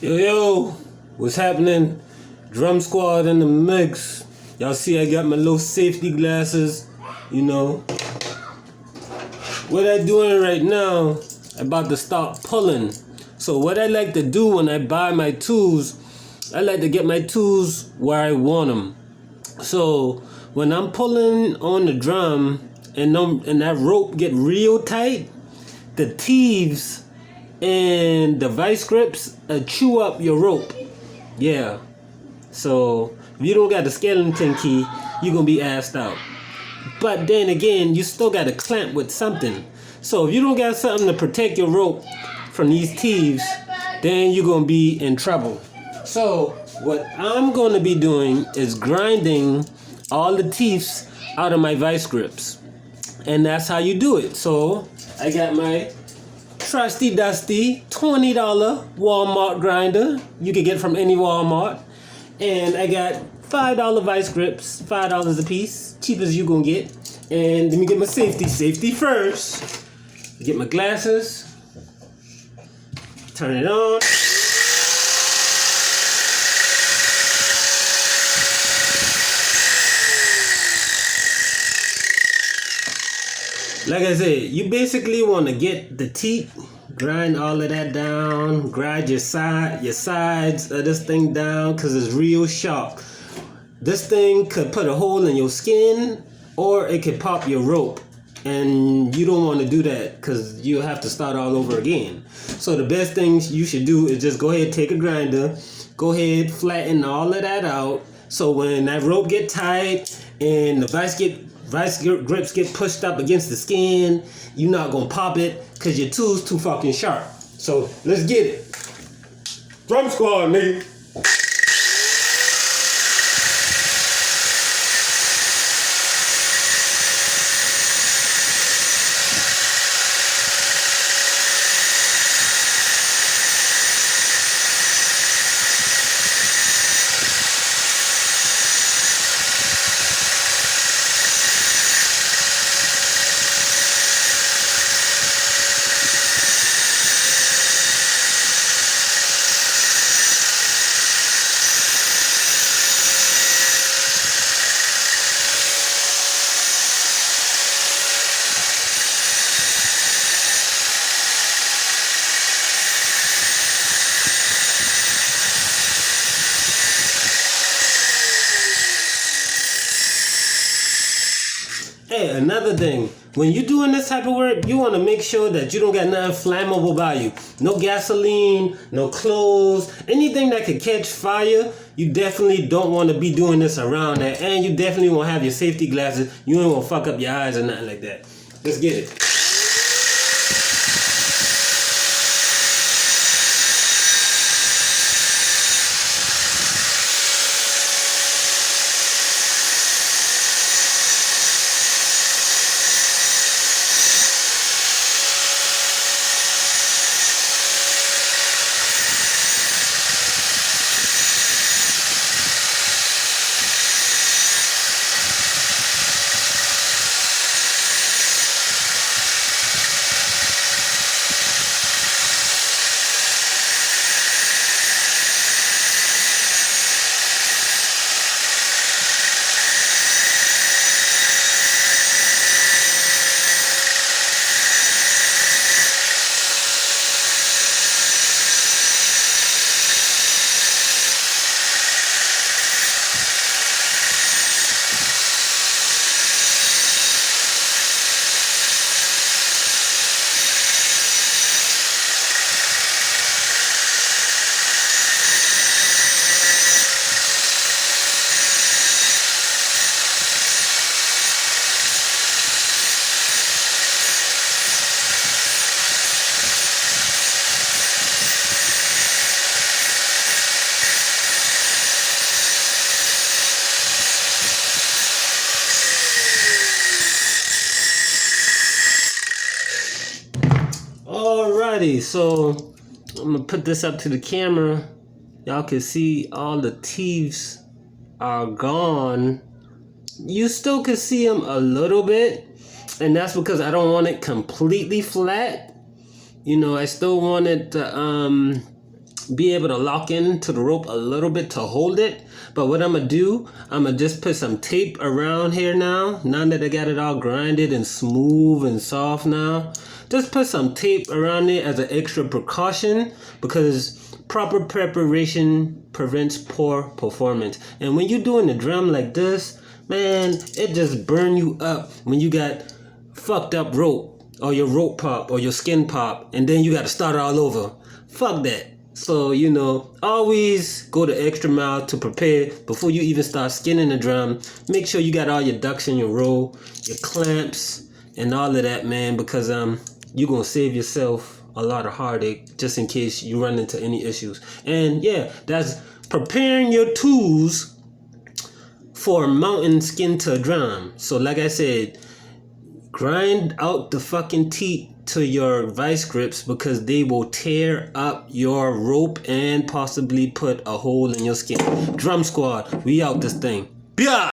Yo, what's happening? Drumsquad in the mix. Y'all see I got my little safety glasses, you know. What I doing right now, I about to start pulling. So what I like to do when I buy my tools, I like to get my tools where I want them. So when I'm pulling on the drum and that rope get real tight, the thieves and the vice grips chew up your rope. Yeah. So if you don't got the skeleton key, you're gonna be assed out. But then again, you still got to clamp with something. So if you don't got something to protect your rope from these thieves, then you're gonna be in trouble. So what I'm gonna be doing is grinding all the thieves out of my vice grips. And that's how you do it. So I got my trusty dusty $20 Walmart grinder. You can get from any Walmart. And I got $5 vice grips, $5 a piece, cheap as you gonna get. And let me get my safety first. Get my glasses, turn it on. Like I said, you basically want to get the teeth, grind all of that down, grind your sides of this thing down because it's real sharp. This thing could put a hole in your skin or it could pop your rope, and you don't want to do that because you'll have to start all over again. So the best thing you should do is just go ahead, take a grinder, go ahead, flatten all of that out, so when that rope get tight and the vice grips get pushed up against the skin, you're not gonna pop it because your tool's too fucking sharp. So let's get it. Drumsquad, nigga. Hey, another thing, when you're doing this type of work, you want to make sure that you don't got nothing flammable by you. No gasoline, no clothes, anything that could catch fire. You definitely don't want to be doing this around that. And you definitely won't have your safety glasses. You ain't want to fuck up your eyes or nothing like that. Let's get it. Alrighty, so I'm gonna put this up to the camera. Y'all can see all the thieves are gone. You still can see them a little bit, and that's because I don't want it completely flat. You know, I still want it to be able to lock into the rope a little bit to hold it. But what I'm gonna do, I'm gonna just put some tape around here now that I got it all grinded and smooth and soft now. Just put some tape around it as an extra precaution, because proper preparation prevents poor performance. And when you're doing the drum like this, man, it just burn you up when you got fucked up rope, or your rope pop, or your skin pop, and then you got to start all over. Fuck that. So, always go the extra mile to prepare before you even start skinning the drum. Make sure you got all your ducks in your row, your clamps, and all of that, man, because you're going to save yourself a lot of heartache just in case you run into any issues. And yeah, that's preparing your tools for mounting skin to a drum. So like I said, grind out the fucking teeth to your vice grips, because they will tear up your rope and possibly put a hole in your skin. Drum Squad, we out this thing. Yeah.